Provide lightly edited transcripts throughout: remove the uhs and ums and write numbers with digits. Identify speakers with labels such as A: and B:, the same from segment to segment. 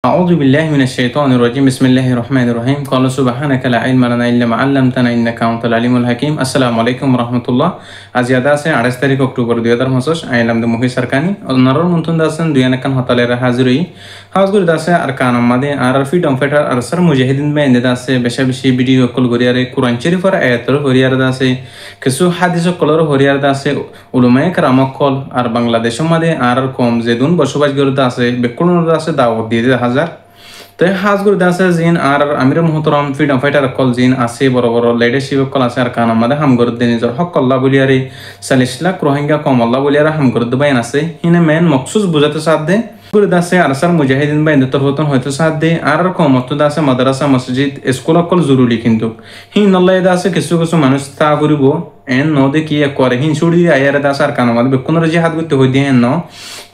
A: أعوذ بالله من الشيطان الرجيم بسم الله الرحمن الرحيم قال سبحانك لا علم لنا إلا ما علمتنا إنك أنت العليم الحكيم السلام عليكم ورحمة الله أزيادة سه 28 তারিখ অক্টোবর 2025 আইলাম দে মুহি সরকানি অনরর মুনতুন দাসন দুয়ানাকান হতালেরা হাজিরি হাজগুর দাসে আরকান আমাদে আরফি ডমফেটার আরসার মুজাহিদিন বে ইন্দে দাসে বেশা বেশি ভিডিও কল গরিয়ারে কুরআন শরীফের আয়াতর হরিয়ার দাসে কিছু হাদিস কলর হরিয়ার দাসে উলামায়ে কেরাম কল আর বাংলাদেশের মধ্যে আর কম যেদুন বসবাস করতে আছে বেকুন দাসে দাওয়াত দিয়ে হাজার তো হাজগুর দাসে জিন আর আমির মুহতরম ফ্রিডম ফাইটার কল জিন আছে বড় বড় লিডারশিপ কল আছে আর কান আমাদের হামগর দে নিজর হক আল্লাহ বলিয়ারে 40 লাখ রোহিঙ্গা কম আল্লাহ বলিয়ারে হামগর দবাইন আছে হিনে মেন মকসুস বুঝাতে সাথ দে গুর দাসে আরসার মুজাহিদিন বা ইন্দতর হতন হয়তো সাথ দে আর কমত দাসে মাদ্রাসা মসজিদ স্কুল কল জরুরি কিন্তু হিন আল্লাহ দাসে কিছু কিছু মানুষ তা করিব এন নদে কি করে হিন ছুড়ি আয়ারে দাস আর কান আমাদের বেকুনর জিহাদ করতে হই দিয়ে ন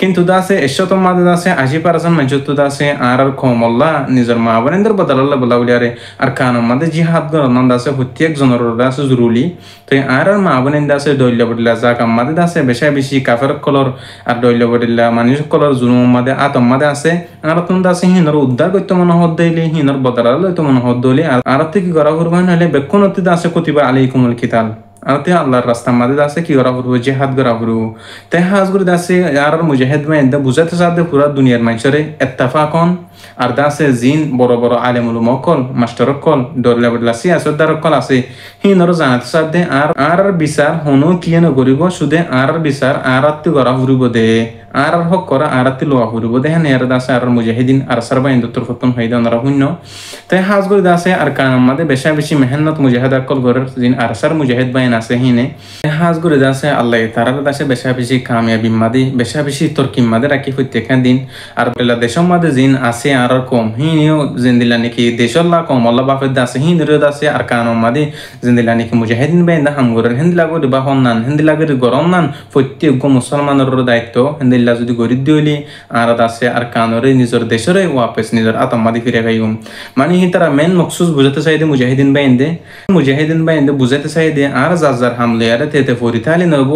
A: কিন্তু দাসে এশত মাদে দাসে 80% মজুত দাসে আর কমল্লা নিজের মা বোনদের বদলাল্লাহ বলা বলিয়ারে আর কান আমাদের জিহাদ গরন দাসে প্রত্যেক জনের দাসে জরুরি তো আর মা বোনের দাসে দইল্লা বদলা যাক আমাদের দাসে বেশা বেশি কাফের কলর আর দইল্লা বদলা মানুষ কলর জুলুম মাদে আতম মাদে আছে আর তুন দাসে হিনর উদ্ধার করতে মনে হদ দেইলি হিনর বদলাল্লাহ তো মনে হদ দইলি আর থেকে গরা কুরবান হলে বেকুনতি দাসে কুতিবা আলাইকুমুল কিতাল আতে আল্লাহর রাস্তা মাদে দাসে কি করা হবো জিহাদ করা হবো তাই হাজগুর দাসে আর মুজাহিদ মে ইন্দা বুঝাতে সাথে পুরা দুনিয়ার মানুষরে ইত্তেফাকন আর দাসে জিন বড় বড় আলেমুল মকল মাস্টার কল দরলা বদলা সিয়াসতদার কল আছে হিনর জানাতে সাথে আর বিচার হনো কিয়েন গরিব সুদে আর বিচার আর আত্তি করা হরিব দে আর হক করা আর আত্তি লোয়া হরিব দে হেন এর দাসে আর মুজাহিদিন আর সারবা ইন্দুর ফতন হইদা ওনারা শূন্য তাই হাজগুর দাসে আর কান মাদে বেশা বেশি মেহনত মুজাহিদ কল গরের জিন আর সার মুজাহিদ বাইন আছে হিনে হাজগুর দাসে আল্লাহ তারার দাসে বেশা বেশি কামিয়াবি মাদি বেশা বেশি তরকিম মাদে রাখি প্রত্যেকখান দিন আর বেলা দেশের মাদে জিন আছে আর কম হিনিও জিন্দিলা নাকি দেশল্লা কম আল্লাহ বাফের দাসে হিনরে দাসে আর কান মাদে জিন্দিলা নাকি মুজাহিদিন বাইন দা হামগরের হিন্দিলা গরি বা হন্নান হিন্দিলা গরি গরম নান প্রত্যেক মুসলমানের দায়িত্ব হিন্দিলা যদি গরি দিলি আর দাসে আর কানরে নিজের দেশরে ওয়াপস নিজের আতমাদি ফিরে গাইম মানে হি তারা মেন মকসুস বুঝাতে চাই দে মুজাহিদিন বাইন দে বুঝাতে চাই দে আর যার হামলে আর তেতে ফরিতালি নব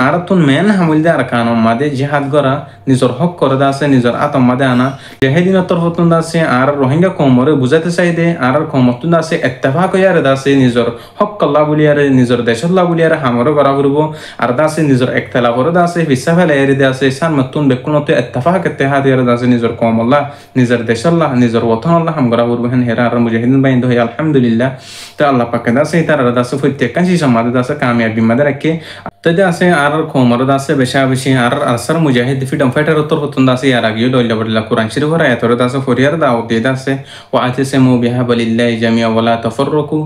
A: আর তুন মেন হামল দে আর কান মাদে জিহাদ করা নিজের হক করে দাসে নিজের আতমাদে আনা মুজাহিদিন তরফতুন দাসে আর রোহিঙ্গা কমরে বুঝাতে চাই দে আর কমতুন দাসে ইত্তেফাক হইয়ারে দাসে নিজের হক আল্লাহ বলিয়ারে নিজের দেশল্লাহ বলিয়ারে হামরে করা করব আর দাসে নিজের ইখতিলাফরে দাসে বিসা ফেলাইরে দাসে সান মতুন বেকুনতে ইত্তেফাক ইত্তেহাদ ইয়ারে দাসে নিজের কম আল্লাহ নিজের দেশল্লাহ নিজের ওতন আল্লাহ হাম করা করব হেন হেরা আর মুজাহিদিন বাইন দই আলহামদুলিল্লাহ তো আল্লাহ পাক দাসে তার দাসে প্রত্যেক কাশি সমাদে দাসে কামিয়াবি মাদে রাখে তদে আছে আর কমর দাসে বেশা বেশি আর আসার মুজাহিদ ফ্রিডম ফাইটার উত্তর হতন দাসে আর আগিও দইলা বদলা কোরআন শরীফের আয়াতর দাসে ফরিয়ার দাও দে দাসে ওয়া আতাসিমু বিহাবলিল্লাহি জামিআ ওয়ালা তাফাররাকু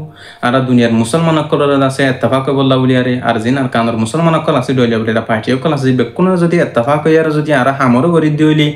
A: আর দুনিয়ার মুসলমান কলর দাসে ইত্তেফাক বল্লা বলিয়ারে আর জিন আর কানর মুসলমান কল আছে দইলা বদলা পার্টিও কল আছে বেকুন যদি ইত্তেফাক হইয়ার যদি আর হামর গরি দিলি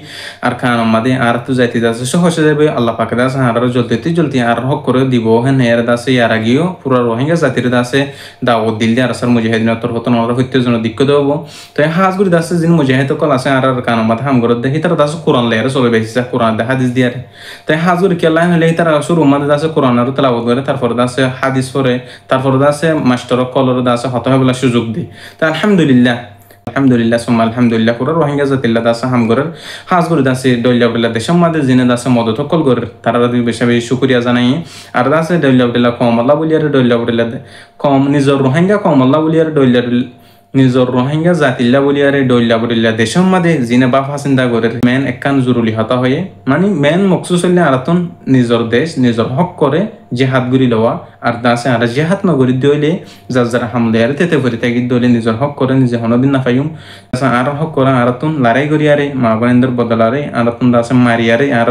A: আর কান মাদে আর তো যাইতে দাসে সহজ যাবে আল্লাহ পাক দাসে আর জলদি আর হক করে দিব হেন এর দাসে আর আগিও পুরা রোহিঙ্গা জাতির দাসে দাওয়াত দিল আর আসার মুজাহিদিন উত্তর হতন আর হইতে জন দিক্ক দেব তো হাজগুরি দাসে জিন মুজাহিদ কল আছে আর কান মাদে হাম গর দেখি তার দাসে কোরআন লেয়ারে চলে বেশি কোরআন দে হাদিস দিয়ারে তাই হাজগুরি কে লাইন হলে তার শুরু মাদে দাসে কোরআন আর তেলাওয়াত করে তারপর দাসে হাদিস পড়ে তারপর দাসে মাস্টার কলর দাসে হত হয় বলা সুযোগ দি তা আলহামদুলিল্লাহ সুম্মা আলহামদুলিল্লাহ পুরা রোহিঙ্গা জাতিল্লাহ দাসে হামগরের হাজগুরি দাসে দইল্লা দেশের মাদে জিনে দাসে মদত কল গরের তারা বেশি বেশি শুকরিয়া জানাই আর দাসে দইল্লা কম আল্লাহ বলিয়ারে দইল্লা কম নিজের রোহিঙ্গা কম আল্লাহ বলিয়ারে দইল্লা নিজের রোহিঙ্গা জাতিল্লা বলিয়ারে দইল্লা বলিল্লা দেশের মাদে জিনে বাফ হাসিন্দা গরের মেন একখান জরুরি হতা হয়ে মানে মেন মকসুস হইলে আরাতন নিজের দেশ নিজের হক করে জিহাদ গুরি লওয়া আর দাসে আর জিহাদ নগরী দইলে যার হামলে আর তেতে ভরি থাকি দইলে নিজের হক করে নিজে হনদিন না পাইম আর হক করা আরাতুন লড়াই করিয়ারে মা বোনেদের বদলারে আরাতুন দাসে মারিয়ারে আর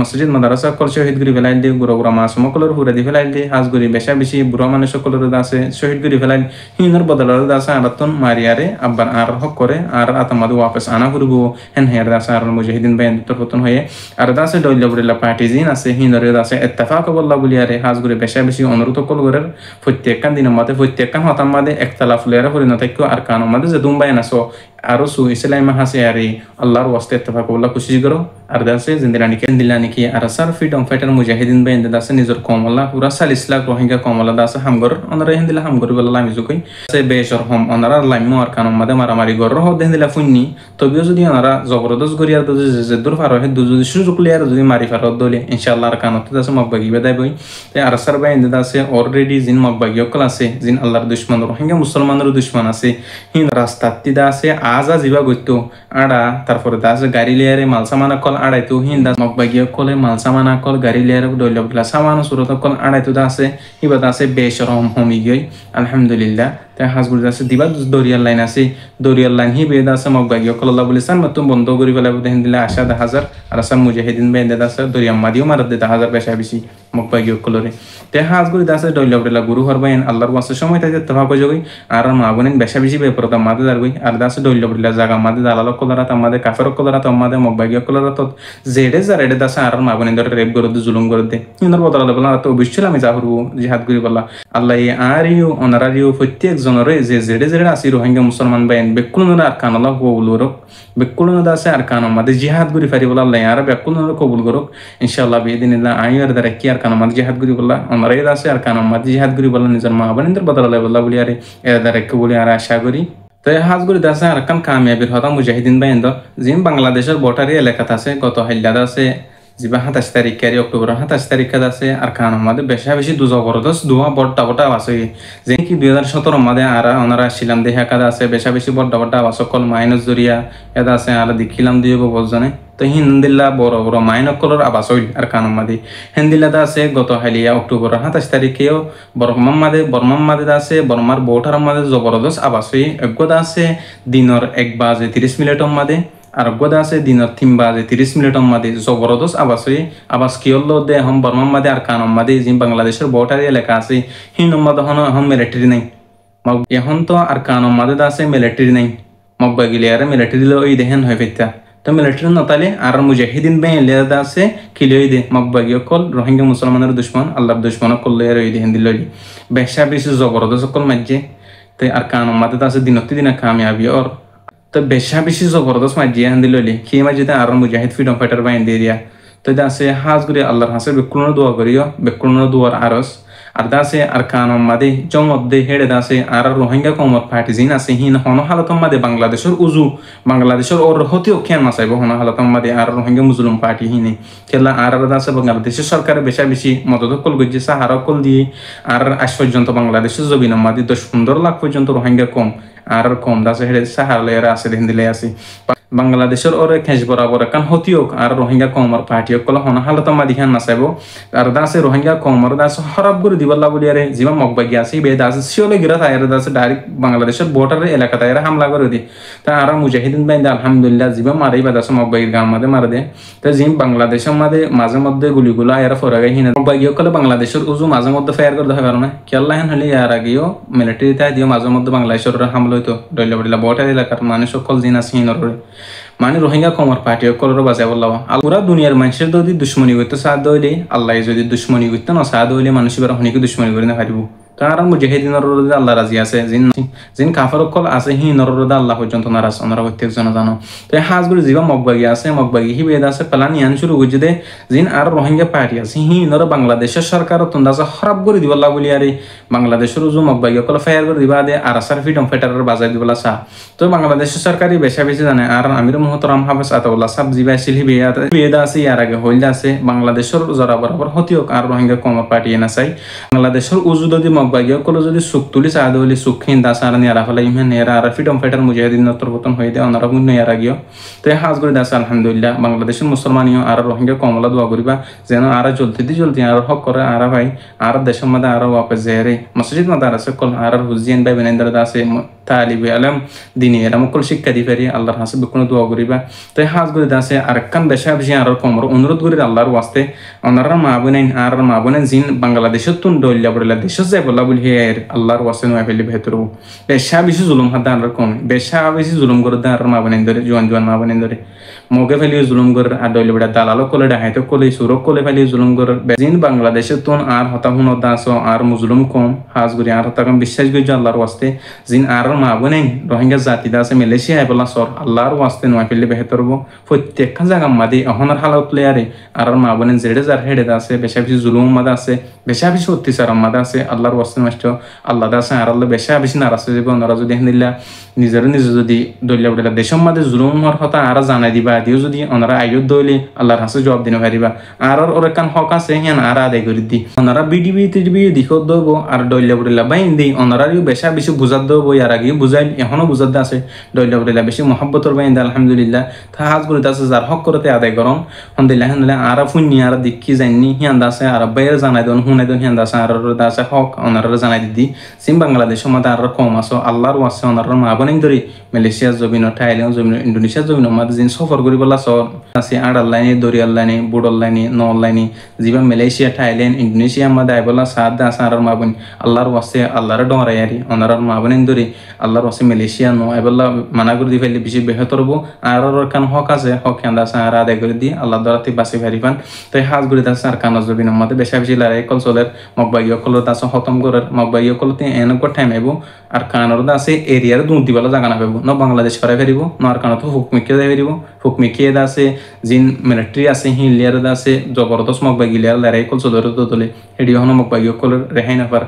A: মসজিদ মাদ্রাসা কল শহীদ গুরি ফেলাই দিয়ে গুড়া গুড়া মাস মকলর হুরা দি ফেলাই দিয়ে হাজ গুরি বেশা বেশি বুড়া মানুষ সকলের দাসে শহীদ গুরি ফেলাই হিনর বদলারে দাসে আরাতুন মারিয়ারে আব্বার আর হক করে আর আতমাদু ওয়াপস আনা করবো হেন হের দাসে আর মুজাহিদিন বাইন তরফতন হয়ে আর দাসে দইল্লা বলিল্লা পার্টি জিন আছে হিনরে দাসে ইত্তেফাক বল্লা বলিয়ারে হাজগুরি বেশা বেশি অনুরোধ কল গরের প্রত্যেকখান দিনের মাঝে প্রত্যেকখান হতার মাঝে একতলাফ লেয়ারে পরিণত থাকো আর কানের মাঝে যে দুম বাইন আসো আরো সু ইসলাম হাসে আরে আল্লাহর ওয়াস্তে ইত্তেফাক বলা কোশিশ করো আর দাসে জিন্দিলানিকে আর সার ফ্রিডম ফাইটার মুজাহিদিন বাইন্দে দাসে নিজর কমলা পুরা 40 লাখ রোহিঙ্গা কমলা দাসে হামগর অনরা হিন্দিলা হামগর বলা লামি জুকই সে বেশর হম অনরা লাইমো আর কানম মাদে মারামারি গর হ দেহিলা ফুন্নি তবিও যদি অনরা জবরদস্ত গরিয়ার যে দূর ফার হে যদি সুযোগ লিয়ার যদি মারি ফারত দলে ইনশাআল্লাহ আর কানত দাসে মকবাগি বেদাই বই তে আর সার বাইন্দে দাসে অলরেডি জিন মকবাগি অকল আছে জিন আল্লাহর দুশমন রোহিঙ্গা মুসলমানের দুশমন আছে হিন রাস্তাতি দাসে আজা জিবা গইতো আড়া তারপরে দাসে গাড়ি লিয়ারে মাল সামানা কল আড়াইতো হিন দাস মকবাগি অকলে মাল সামানা কল গাড়ি লিয়ারে দইল বলা সামানা সুরত কল আড়াইতো দাসে হিবা দাসে বেশরম হমি গই আলহামদুলিল্লাহ তে হাজগুর দাসে দিবা দরিয়ার লাইন আছে দরিয়ার লাইন হি বে দাসে মকবাগি অকল আল্লাহ বলিসান মতুম বন্ধ করি বলা দেন দিলা আশা 10,000 আর আসাম মুজাহিদিন বেন্দে দাসে দরিয়া মাদিও মারদ 10,000 বেশা বেশি মকবাগি অকলরে তে হাজগুর দাসে দইল বলা গুরু হরবাইন আল্লাহর ওয়াসে সময় তাই ইত্তেফাক জগই আর মা বোনেন বেশা বেশি বেপরতা মাদে দারগই আর দাসে দইল বলা জায়গা মাদে দালাল কলরা তামাদে কাফের কলরা তামাদে মকবাগি কলরা তো জেডে জারেডে দাসে আর মা বোনেন ধরে রেপ করে জুলুম করে দে ইনর বদলা বলা তো অবশ্যই আমি যাহরু জিহাদ করি বলা আল্লাহ আর ইউ অনারারিও প্রত্যেক জনরে যে জেডে জেডে আসি রোহিঙ্গা মুসলমান বাইন বেকুলন আর কানালা কবুল করক বেকুলন দাসে আর কান মাদে জিহাদ করি ফারি বলা আল্লাহ আর বেকুলন কবুল করক ইনশাআল্লাহ বিদিনিল্লাহ আইয়ার দ্বারা কি আর কান মাদে জিহাদ করি বলা অনারাই দাসে আর কান মাদে জিহাদ করি বলা নিজের মা বোনেন বদলা বলা বলি আরে এর দ্বারা কবুলি আর আশা করি তো হাজগুড়ি দাসে আর কান কামিয়াবির হতা মুজাহিদিন বাইন্দ জিম বাংলাদেশের বটারি এলাকাত আছে গত হাইলাদ আছে জিবা 27 তারিখ কারি অক্টোবর 27 তারিখে আছে আর কান মাদে বেশা বেশি দু জবরদস্ত দুয়া বড়টা বড়টা আছে যে কি 2017 মাদে আর ওনারা ছিলাম দেখা কাদা আছে বেশা বেশি বড়টা বড়টা আছে কল মাইনাস জরিয়া এটা আছে আর দেখিলাম দিও বলজনে তো হিন্দিল্লা বড় বড় মাইনকলর আবাস হইল আর কান মাদে হিন্দিল্লাতে আছে গত হালিয়া অক্টোবর 27 তারিখেও বর্মাম মাদে আছে বর্মার বৌঠার মাদে জবরদস্ত আবাস হই একগদা আছে দিনর 1 বাজে 30 মিনিটর মাদে আর গোদা আছে দিনের 3 বাজে 30 মিনিটর মাদে জবরদস্ত আবাস কি হলো দে হম বর্মাম মাদে আর কানম মাদে যে বাংলাদেশের বর্ডারি এলাকা আছে হিন মাদে হন মিলিটারি নাই এখন তো আর কানম মাদে আছে মিলিটারি নাই মকবা গিলে আর মিলিটারি লো ওই দেখেন হয় ফেতা তো মিলিটারি নতালে আর মুজাহিদিন বে লেদা আছে কিলই দে মকবা গিয়ে কল রোহিঙ্গা মুসলমানের দুশমন আল্লাহর দুশমন কল এর ওই দেখেন দিলই বেশা বেশি জবরদস্ত কল মাঝে তো আর কানম মাদে আছে দিনতে দিনা কামিয়াবি আর তো বেশা বেশি জবরদস্ত মাজিয়া হান্দি লইলি কি মাজিতে আর মুজাহিদ ফ্রিডম ফাইটার বাইন দিয়ে দিয়া তো দাসে হাজ করে আল্লাহর হাসে বেকুলনো দোয়া করিও বেকুলনো দোয়ার আরস আর দাসে আর কানম মাদে জমত দে হেডে দাসে আর রোহিঙ্গা কমত পার্টি জিন আছে হিন হন হালতম মাদে বাংলাদেশের ওর হতেও খেয়াল মাসাইব হন হালতম মাদে আর রোহিঙ্গা মুসলিম পার্টি হিনে খেলা আর দাসে বাংলাদেশের সরকারে বেশা বেশি মদত কল গজ্জে সাহারা কল দিয়ে আর আজ পর্যন্ত বাংলাদেশের জবিন মাদে 10-15 লাখ পর্যন্ত রোহিঙ্গা কম আর কম দাসে হেডে সাহারা আছে হিন্দিলে আছে বাংলাদেশের ওরে খেঁচ বরাবর কান হতিওক আর রোহিঙ্গা কমর পার্টিও কল হন হালতম মাদি খান নাসাইব আর দাসে রোহিঙ্গা কমর দাস হরাব করে দিবল্লা বলি আরে জিমা মকবাগি আছে বে দাসে শিওলে গিরা তাইর দাসে ডাইরেক্ট বাংলাদেশের বর্ডারের এলাকা তাইরা হামলা করে দি তা আর মুজাহিদিন বাইন্দা আলহামদুলিল্লাহ জিবা মারাই বা দাসে মকবাগির গাম মাদে মার দে তা জিম বাংলাদেশের মাদে মাঝে মধ্যে গুলিগুলো এরা ফরাগাই হিনা মকবাগি কল বাংলাদেশের উজু মাঝে মধ্যে ফায়ার করে দেখা কারণে কেল্লা হেন হলে আর আগেও মিলিটারি তাই দিও মাঝে মধ্যে বাংলাদেশের হামলা হইতো ডইলা বড়িলা বর্ডার এলাকার মানুষ সকল জিন আছে হিনরে মানে রোহিঙ্গা কমর পার্টি কলর বাজা বললাম পুরা দুনিয়ার মানুষের যদি দুশ্মনী করতে সাহায্য হইলে আল্লাহ যদি দুশ্মনী করতে না সাহায্য হইলে মানুষ এবার হনিকে দুশ্মনী করে না পারিব তার মুজাহিদিনের আল্লাহ রাজি আছে জিন কাফের কল আছে হি নররদা আল্লাহ পর্যন্ত নারাজ ওনারা প্রত্যেকজন জানো তো হাজগুলো জিবা মকবাগি আছে মকবাগি হি বেদ আছে প্লান ইয়ান শুরু করছে দে জিন আর রোহিঙ্গা পার্টি আছে হি নর বাংলাদেশের সরকার তন্দাজা খারাপ করে দিবল্লা বলি আরে বাংলাদেশের উজু মকবাগি কল ফায়ার করে দিবা দে আর আসার ফ্রিডম ফাইটারের বাজাই দিবলা সা তো বাংলাদেশের সরকারি বেশা বেশি জানে আর আমির মোহতরম হাফেজ আতাউল্লাহ সাহেব জিবা ছিল হি বেদ আছে ইয়ার আগে হইল আছে বাংলাদেশের জরা বরাবর হতিওক আর রোহিঙ্গা কমর পার্টি না চাই বাংলাদেশের উজু যদি মকবাগি কল যদি সুখ তুলি চাঁদ হলে সুখহীন দাস আর নেরা ফেলা ইমান নেরা আর ফ্রিডম ফাইটার মুজাহিদিন নতরপতন হয়ে দেয় ওনারা মুন নেরা গিয়ে তো হাজ করে দাস আলহামদুলিল্লাহ বাংলাদেশের মুসলমানিও আর রোহিঙ্গা কমলা দোয়া করিবা যেন আর জলদি আর হক করে আর ভাই আর দেশের মধ্যে আরো ওয়াপস জেরে মসজিদ মধ্যে আছে কল আর হুজিয়ান ভাই বেনেন্দার দাসে তালিবে আলম দিনী এরা মুকল শিক্ষা দি পারি আল্লাহর হাসে কোনো দোয়া করিবা তো হাজ করে দাসে আর কান বেশা বেশি আর কমর অনুরোধ করি আল্লাহর ওয়াস্তে ওনারা মা বোনেন আর মা বোনেন জিন বাংলাদেশের তুন ডইলা বড়লা দেশের যাই বলা বলি হের আল্লাহর ওয়াস্তে নয় ফেলি ভেতর বেশা বেশি জুলুম হাত আর কম বেশা বেশি জুলুম করে আর মা বোনেন ধরে জোয়ান মা বোনেন ধরে মগে ফেলি জুলুম কর আর দইলে বেড়া দালালো কলে ডাহাইতো কলে সুরক কলে ফেলি জুলুম কর বেজিন বাংলাদেশে তোন আর হতা হুন দাস আর মুজলুম কম হাজ গুরি আর হতা কম বিশ্বাস গই আল্লাহর ওয়াস্তে জিন আর মা বনে রোহিঙ্গা জাতি দাসে মালয়েশিয়া এবলা সর আল্লাহর ওয়াস্তে নয় ফেললে বেহতরব প্রত্যেক জায়গা মাদি অহনার হালত লেয়ারে আর মা বনে জেডে যার হেডে দাসে বেশা বেশি জুলুম মাদা আছে বেশা বেশি অত্যাচার মাদা আছে আল্লাহর ওয়াস্তে নষ্ট আল্লাহ দাসে আর আল্লাহ বেশা বেশি নারাজ হয়ে যাবে ওনারা যদি দিল্লা নিজে যদি দলিয়া উঠিলা দেশের মাঝে জুলুমর কথা আর জানাই দিবা দিও যদি ওনারা আয়ুর দইলে আল্লাহর হাসে জবাব দিনে পারিবা আর ওর কান হক আছে হিয়ান আর আদায় করে দি ওনারা বিডিবি টিডিবি দিখত দেব আর দলিয়া উঠিলা বাইন দি ওনারাও বেশা বেশি বুঝাত দেব আর আগে বুঝাই এখনো বুঝাতে আছে দলিয়া উঠিলা বেশি মহাব্বতর বাইন আলহামদুলিল্লাহ তা হাজ করতে আছে যার হক করতে আদায় করম হন্দিল্লা হেনদিল্লা আর ফুন্নি আর দিকি জানি হিয়ান দাসে আর বাইরে জানাই দেন হুনাই দেন হিয়ান দাসে আর দাসে হক ওনারা জানাই দিদি সিম বাংলাদেশের মধ্যে আর কম আসো আল্লাহর ওয়াসে ওনারা মা বনেন ধরি মালয়েশিয়ার জমিন থাইল্যান্ড জমিন ইন্দোনেশিয়ার জমিন মাঝে যিনি সফর করি বলা সর আছে আড়াল লাইনে দরিয়াল লাইনে বুড়ল লাইনে নল লাইনে যিবা মালয়েশিয়া থাইল্যান্ড ইন্দোনেশিয়া মাঝে আইবলা সাদ আছে আর মা বোন আল্লাহর ওয়াসে আল্লাহর ডরাইয়ারি ওনার মা বনেন ধরি আল্লাহর ওয়াসে মালয়েশিয়া নো আইবলা মানা করে দি ফেললে বেশি বেহতর হবো আর ওর কান হক আছে হক কেন আছে আর আদায় করে দি আল্লাহ দরাতে বাসি ভারি পান তাই হাজ করে আছে আর কান জমিন মাঝে বেশা বেশি লড়াই কল চলের মকবাইয় কল আছে খতম করার মকবাইয় কল এনেক টাইম আইব আর কানর আছে এরিয়ার দুধ দিবালা জাগা না পাবো ন বাংলাদেশ করাই ফেরিব নর কানত হুকমিকে যাই ফেরিব হুকমিকে আছে জিন মিলিটারি আছে হিলিয়ার আছে জবরদস্ত মকবাই গিলিয়ার লড়াই কল চলের তোলে হেডি হন মকবাইয় কল রেহাই না পার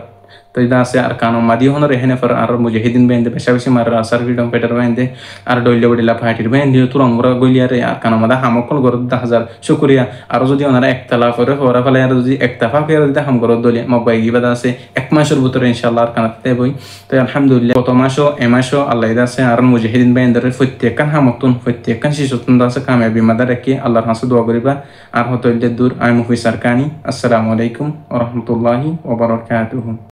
A: তো এটা আছে আর কানো মাদি হন রেহাই না পার আর মুজাহিদিন বাইন্দে বেশা বেশি মার আসার ফ্রিডম ফাইটার বাইন্দে আর দইলে বডিলা ফাইটির বাইন্দে তুরঙ্গরা গলিয়ারে আর কানো মাদা হামকল গর 10,000 শুকরিয়া আর যদি ওনারা একতলা করে হরা ফলে আর যদি একতাফা করে যদি হাম গর দলে মকবাই গিবাদা আছে এক মাসের ভিতরে ইনশাআল্লাহ আর কানাতে বই তো আলহামদুলিল্লাহ কত মাসও এ মাসও আল্লাহ আছে আর মুজাহিদিন বাইন্দার প্রত্যেকখান হামতুন প্রত্যেকখান শিশুতুন আছে কামিয়াবি মাদা রাখি আল্লাহর হাসে দোয়া করিবা আর হতইলে দূর আই মুফিসার কানি আসসালামু আলাইকুম ওয়া রাহমাতুল্লাহি ওয়া বারাকাতুহু।